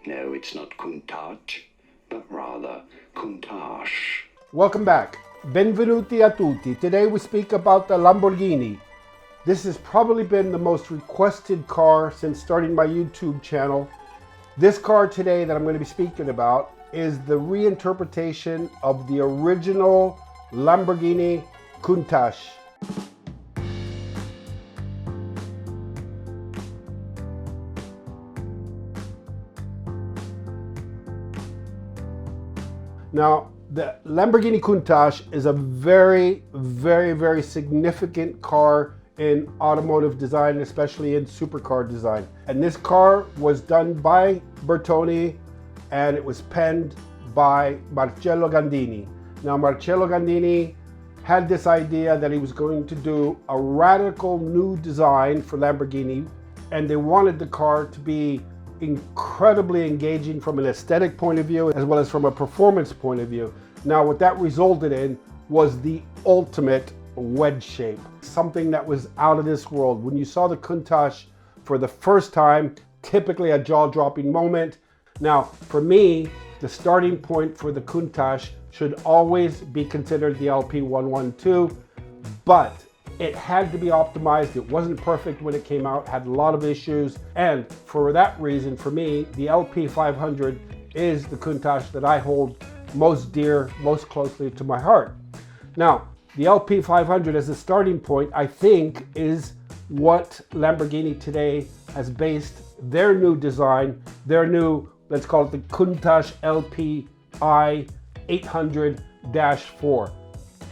No, it's not Countach, but rather Countach. Welcome back. Benvenuti a tutti. Today we speak about the Lamborghini. This has probably been the most requested car since starting my YouTube channel. This car today that I'm going to be speaking about is the reinterpretation of the original Lamborghini Countach. Now, the Lamborghini Countach is a very, very significant car in automotive design, especially in supercar design. And this car was done by Bertone and it was penned by Marcello Gandini. Now, Marcello Gandini had this idea that he was going to do a radical new design for Lamborghini, and they wanted the car to be incredibly engaging from an aesthetic point of view as well as from a performance point of view. Now, what that resulted in was the ultimate wedge shape, something that was out of this world. When you saw the Countach for the first time, typically a jaw-dropping moment. Now, for me, the starting point for the Countach should always be considered the LP112, but it had to be optimized. It wasn't perfect when it came out, had a lot of issues. And for that reason, for me, the LP500 is the Countach that I hold most dear, most closely to my heart. Now, the LP500 as a starting point, I think, is what Lamborghini today has based their new design, their new, let's call it the Countach LPI 800-4.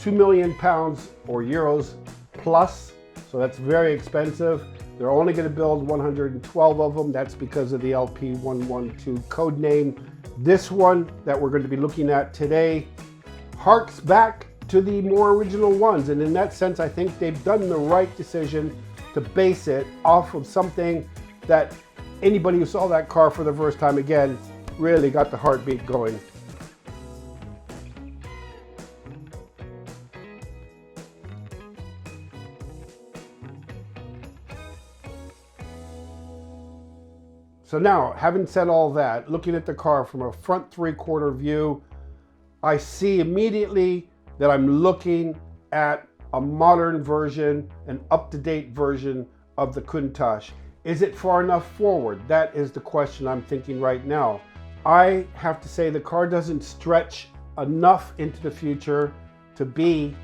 2 million pounds or euros plus, so that's very expensive. They're only going to build 112 of them. That's because of the LP112 code name. This one that we're going to be looking at today harks back to the more original ones, and in that sense I think they've done the right decision to base it off of something that anybody who saw that car for the first time again really got the heartbeat going. So now, having said all that, looking at the car from a front three-quarter view, I see immediately that I'm looking at a modern version, an up-to-date version of the Countach. Is it far enough forward? That is the question I'm thinking right now. I have to say the car doesn't stretch enough into the future to be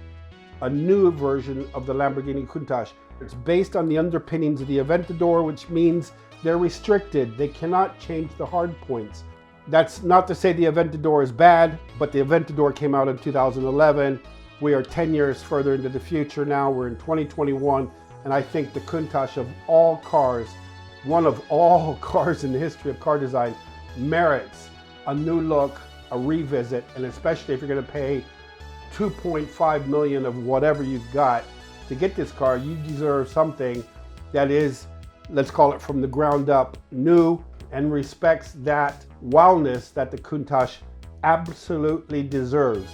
a new version of the Lamborghini Countach. It's based on the underpinnings of the Aventador, which means they're restricted. They cannot change the hard points. That's not to say the Aventador is bad, but the Aventador came out in 2011. We are 10 years further into the future now. We're in 2021, and I think the Countach of all cars, one of all cars in the history of car design, merits a new look, a revisit, and especially if you're going to pay 2.5 million of whatever you've got to get this car, you deserve something that is, let's call it from the ground up, new, and respects that wildness that the Countach absolutely deserves.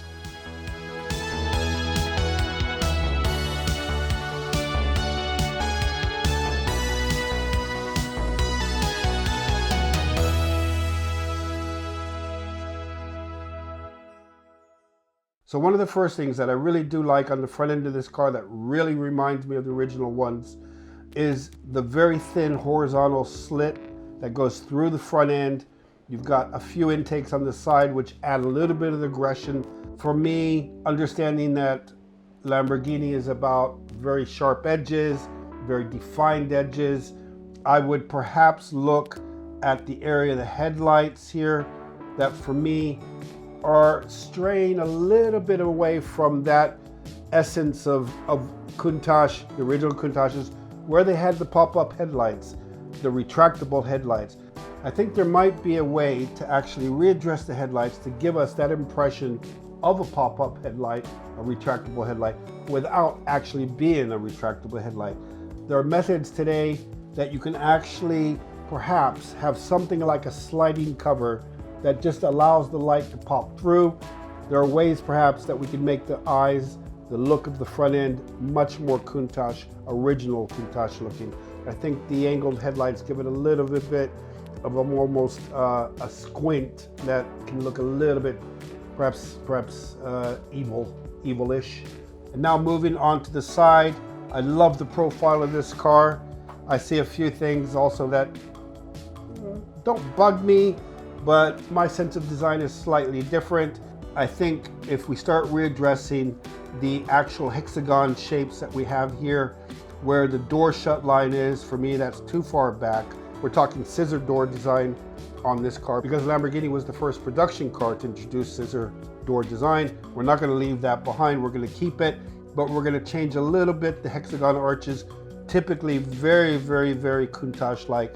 So one of the first things that I really do like on the front end of this car that really reminds me of the original ones is the very thin horizontal slit that goes through the front end. You've got a few intakes on the side which add a little bit of aggression. For me, understanding that Lamborghini is about very sharp edges, very defined edges, I would perhaps look at the area of the headlights here that for me are straying a little bit away from that essence of Countach, the original Countaches, where they had the pop-up headlights, the retractable headlights. I think there might be a way to actually readdress the headlights to give us that impression of a pop-up headlight, a retractable headlight, without actually being a retractable headlight. There are methods today that you can actually perhaps have something like a sliding cover that just allows the light to pop through. There are ways perhaps that we can make the eyes, the look of the front end, much more Countach, original Countach looking. I think the angled headlights give it a little bit of almost a squint that can look a little bit perhaps evilish. And now moving on to the side, I love the profile of this car. I see a few things also that don't bug me, but my sense of design is slightly different. I think if we start readdressing the actual hexagon shapes that we have here, where the door shut line is, for me that's too far back. We're talking scissor door design on this car because Lamborghini was the first production car to introduce scissor door design. We're not going to leave that behind. We're going to keep it, but we're going to change a little bit the hexagon arches, typically very Countach like,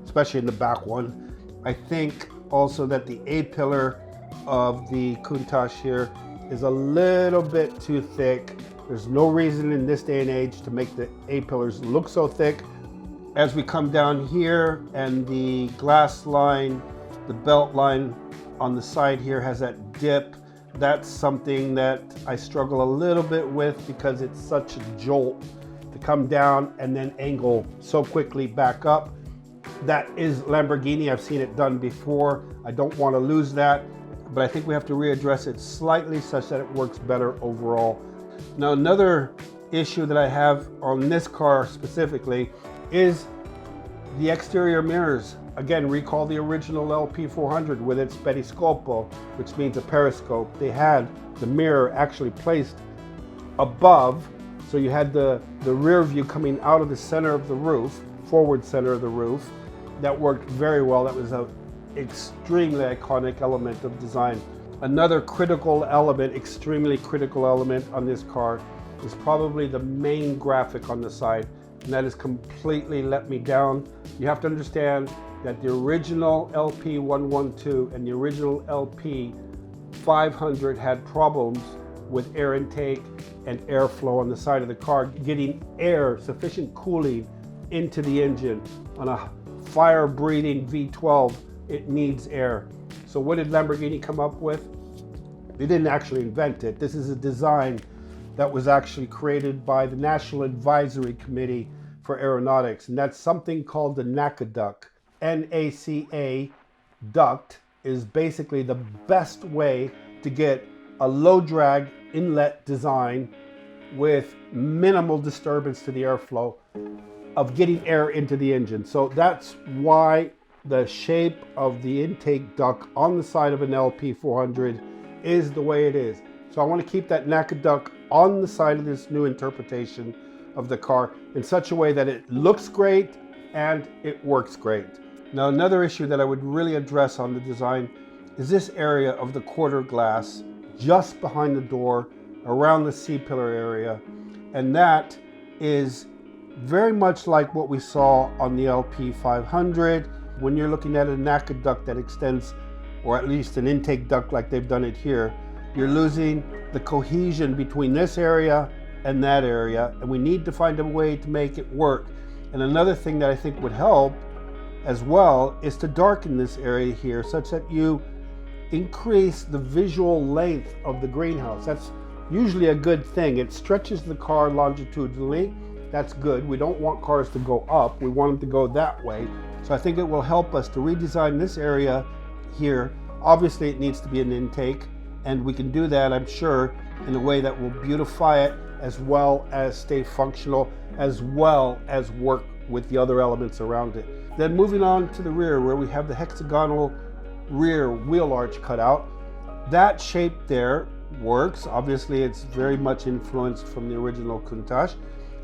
especially in the back one. I think also that the A-pillar of the Countach here is a little bit too thick. There's no reason in this day and age to make the A-pillars look so thick. As we come down here and the glass line, the belt line on the side here has that dip. That's something that I struggle a little bit with because it's such a jolt to come down and then angle so quickly back up. That is Lamborghini. I've seen it done before. I don't want to lose that, but I think we have to readdress it slightly such that it works better overall. Now, another issue that I have on this car specifically is the exterior mirrors. Again, recall the original LP400 with its periscopo, which means a periscope. They had the mirror actually placed above, so you had the rear view coming out of the center of the roof, forward center of the roof. That worked very well. That was an extremely iconic element of design. Another critical element, extremely critical element on this car is probably the main graphic on the side, and that has completely let me down. You have to understand that the original LP112 and the original LP500 had problems with air intake and airflow on the side of the car, getting air, sufficient cooling into the engine. On a fire-breathing V12, it needs air. So what did Lamborghini come up with? They didn't actually invent it. This is a design that was actually created by the National Advisory Committee for Aeronautics, and that's something called the NACA duct. NACA duct is basically the best way to get a low drag inlet design with minimal disturbance to the airflow of getting air into the engine. So that's why the shape of the intake duct on the side of an LP400 is the way it is. So I want to keep that NACA duct on the side of this new interpretation of the car in such a way that it looks great and it works great. Now, another issue that I would really address on the design is this area of the quarter glass just behind the door around the C-pillar area, and that is very much like what we saw on the LP500. When you're looking at a NACA duct that extends, or at least an intake duct like they've done it here, you're losing the cohesion between this area and that area, and we need to find a way to make it work. And another thing that I think would help as well is to darken this area here such that you increase the visual length of the greenhouse. That's usually a good thing. It stretches the car longitudinally. That's good. We don't want cars to go up. We want them to go that way. So I think it will help us to redesign this area here. Obviously, it needs to be an intake, and we can do that, I'm sure, in a way that will beautify it as well as stay functional, as well as work with the other elements around it. Then moving on to the rear, where we have the hexagonal rear wheel arch cutout. That shape there works. Obviously, it's very much influenced from the original Countach,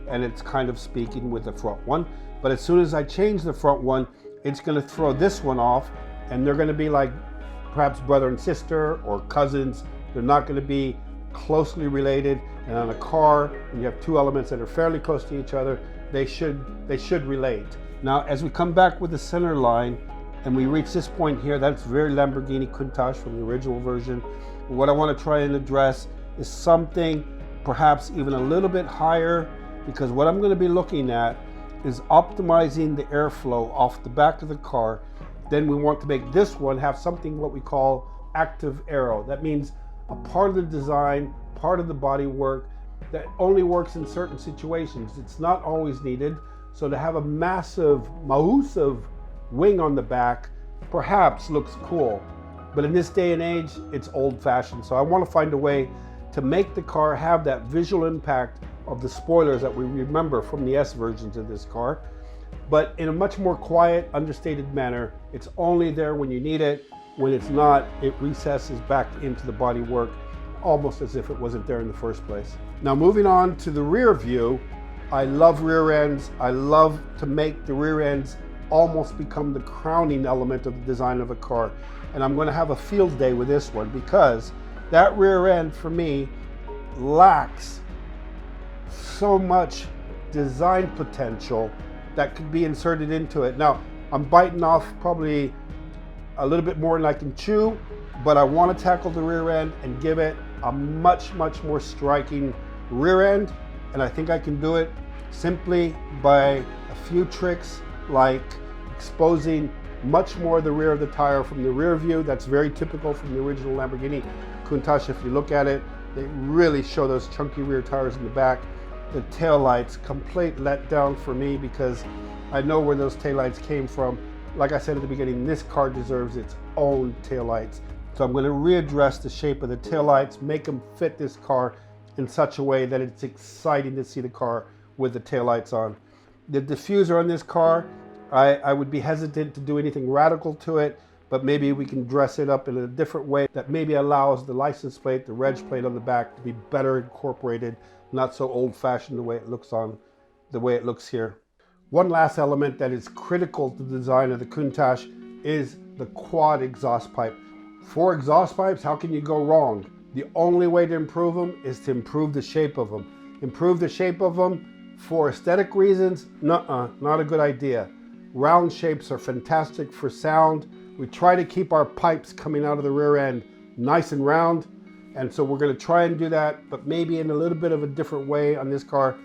and it's kind of speaking with the front one. But as soon as I change the front one, it's going to throw this one off, and they're going to be like perhaps brother and sister or cousins. They're not going to be closely related. And on a car, when you have two elements that are fairly close to each other, they should relate. Now, as we come back with the center line and we reach this point here, that's very Lamborghini Countach from the original version. What I want to try and address is something perhaps even a little bit higher, because what I'm going to be looking at is optimizing the airflow off the back of the car. Then we want to make this one have something what we call active aero. That means a part of the design, part of the body work that only works in certain situations. It's not always needed. So to have a massive wing on the back perhaps looks cool. But in this day and age, it's old-fashioned. So I want to find a way to make the car have that visual impact of the spoilers that we remember from the S versions of this car, but in a much more quiet, understated manner. It's only there when you need it. When it's not, it recesses back into the bodywork, almost as if it wasn't there in the first place. Now moving on to the rear view, I love rear ends. I love to make the rear ends almost become the crowning element of the design of a car. And I'm going to have a field day with this one because that rear end for me lacks so much design potential that could be inserted into it. Now, I'm biting off probably a little bit more than I can chew, but I want to tackle the rear end and give it a much more striking rear end. And I think I can do it simply by a few tricks, like exposing much more of the rear of the tire from the rear view. That's very typical from the original Lamborghini Countach. If you look at it, they really show those chunky rear tires in the back. The taillights, complete letdown for me because I know where those taillights came from. Like I said at the beginning, this car deserves its own taillights. So I'm going to readdress the shape of the taillights, make them fit this car in such a way that it's exciting to see the car with the taillights on. The diffuser on this car, I would be hesitant to do anything radical to it, but maybe we can dress it up in a different way that maybe allows the license plate, the reg plate on the back to be better incorporated, not so old-fashioned the way it looks here. One last element that is critical to the design of the Countach is the quad exhaust pipe. For exhaust pipes, how can you go wrong? The only way to improve them is to improve the shape of them. Improve the shape of them for aesthetic reasons? Nuh-uh, not a good idea. Round shapes are fantastic for sound. We try to keep our pipes coming out of the rear end nice and round, and so we're going to try and do that, but maybe in a little bit of a different way on this car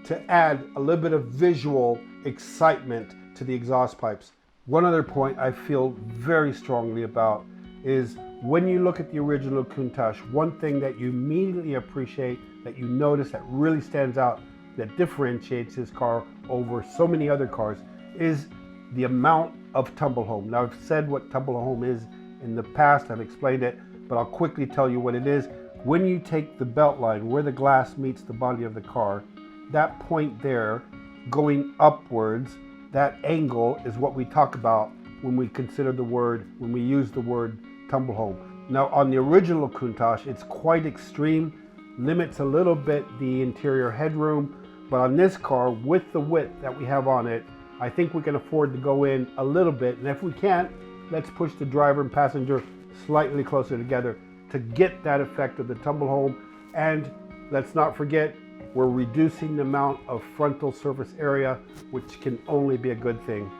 to add a little bit of visual excitement to the exhaust pipes. One other point I feel very strongly about is when you look at the original Countach, one thing that you immediately appreciate, that you notice that really stands out, that differentiates this car over so many other cars, is the amount of tumble home. Now, I've said what tumble home is in the past, I've explained it, but I'll quickly tell you what it is. When you take the belt line where the glass meets the body of the car, that point there going upwards, that angle is what we talk about when we use the word tumble home. Now, on the original Countach, it's quite extreme, limits a little bit the interior headroom, but on this car, with the width that we have on it, I think we can afford to go in a little bit, and if we can't, let's push the driver and passenger slightly closer together to get that effect of the tumble home. And let's not forget, we're reducing the amount of frontal surface area, which can only be a good thing.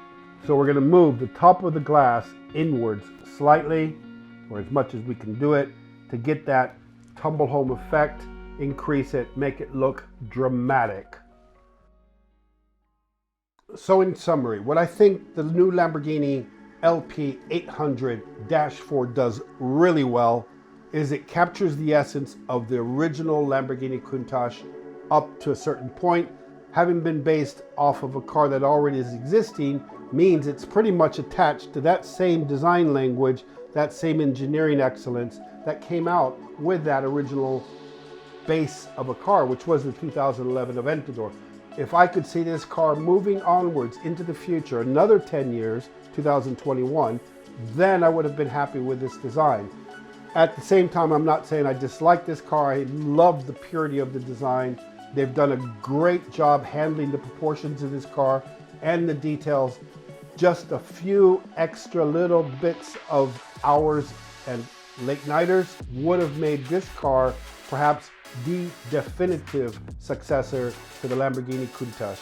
So we're going to move the top of the glass inwards slightly, or as much as we can do it, to get that tumble home effect, increase it, make it look dramatic. So in summary, what I think the new Lamborghini LP 800-4 does really well is it captures the essence of the original Lamborghini Countach up to a certain point. Having been based off of a car that already is existing means it's pretty much attached to that same design language, that same engineering excellence that came out with that original base of a car, which was the 2011 Aventador. If I could see this car moving onwards into the future, another 10 years, 2021, then I would have been happy with this design. At the same time, I'm not saying I dislike this car. I love the purity of the design. They've done a great job handling the proportions of this car and the details. Just a few extra little bits of hours and late nighters would have made this car perhaps the definitive successor to the Lamborghini Countach.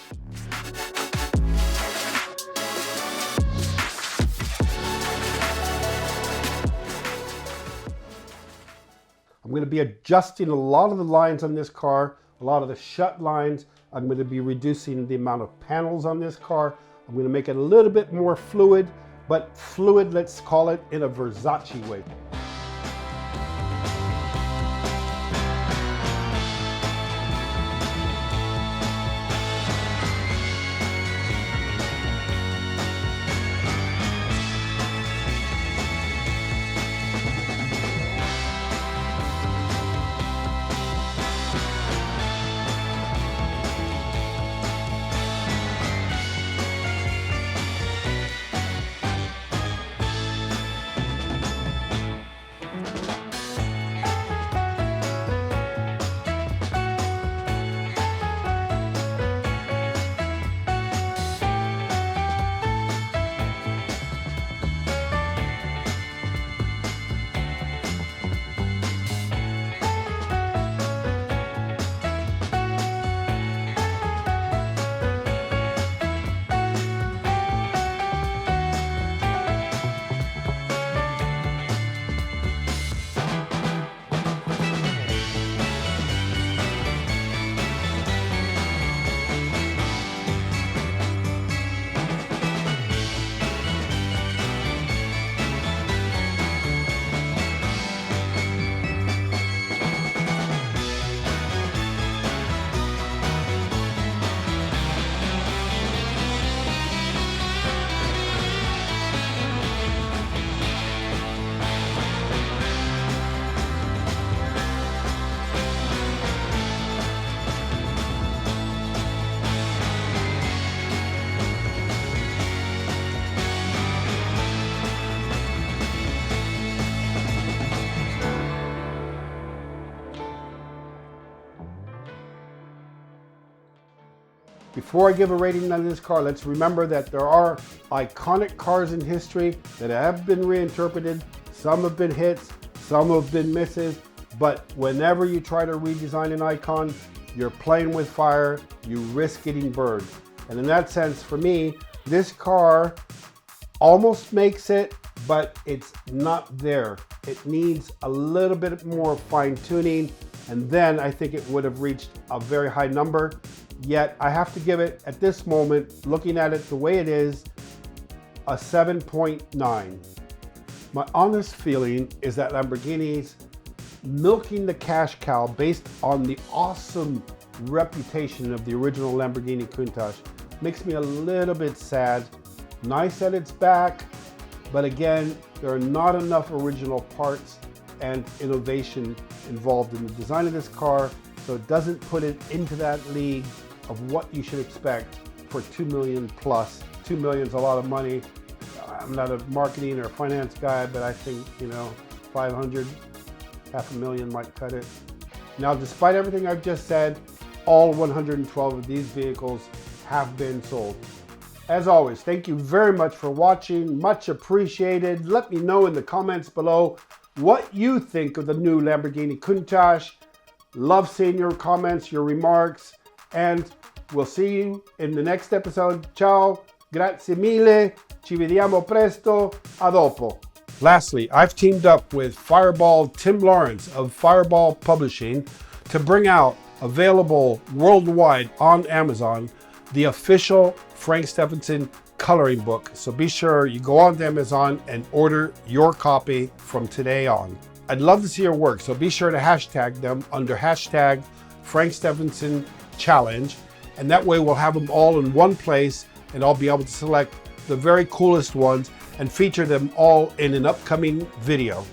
I'm going to be adjusting a lot of the lines on this car, a lot of the shut lines. I'm going to be reducing the amount of panels on this car. I'm going to make it a little bit more fluid, but fluid, let's call it, in a Versace way. Before I give a rating on this car, let's remember that there are iconic cars in history that have been reinterpreted. Some have been hits, some have been misses, but whenever you try to redesign an icon, you're playing with fire, you risk getting burned. And in that sense, for me, this car almost makes it, but it's not there. It needs a little bit more fine tuning, and then I think it would have reached a very high number. Yet I have to give it, at this moment, looking at it the way it is, a 7.9. My honest feeling is that Lamborghini's milking the cash cow based on the awesome reputation of the original Lamborghini Countach makes me a little bit sad. Nice that it's back, but again, there are not enough original parts and innovation involved in the design of this car, so it doesn't put it into that league of what you should expect for 2 million plus. 2 million is a lot of money. I'm not a marketing or finance guy, but I think, 500, $500,000 might cut it. Now, despite everything I've just said, all 112 of these vehicles have been sold. As always, thank you very much for watching. Much appreciated. Let me know in the comments below what you think of the new Lamborghini Countach. Love seeing your comments, your remarks, and we'll see you in the next episode. Ciao, grazie mille, ci vediamo presto, a dopo. Lastly, I've teamed up with Fireball Tim Lawrence of Fireball Publishing to bring out, available worldwide on Amazon, the official Frank Stephenson coloring book. So be sure you go on to Amazon and order your copy from today on. I'd love to see your work, so be sure to hashtag them under hashtag Frank Stephenson Challenge, and that way we'll have them all in one place and I'll be able to select the very coolest ones and feature them all in an upcoming video.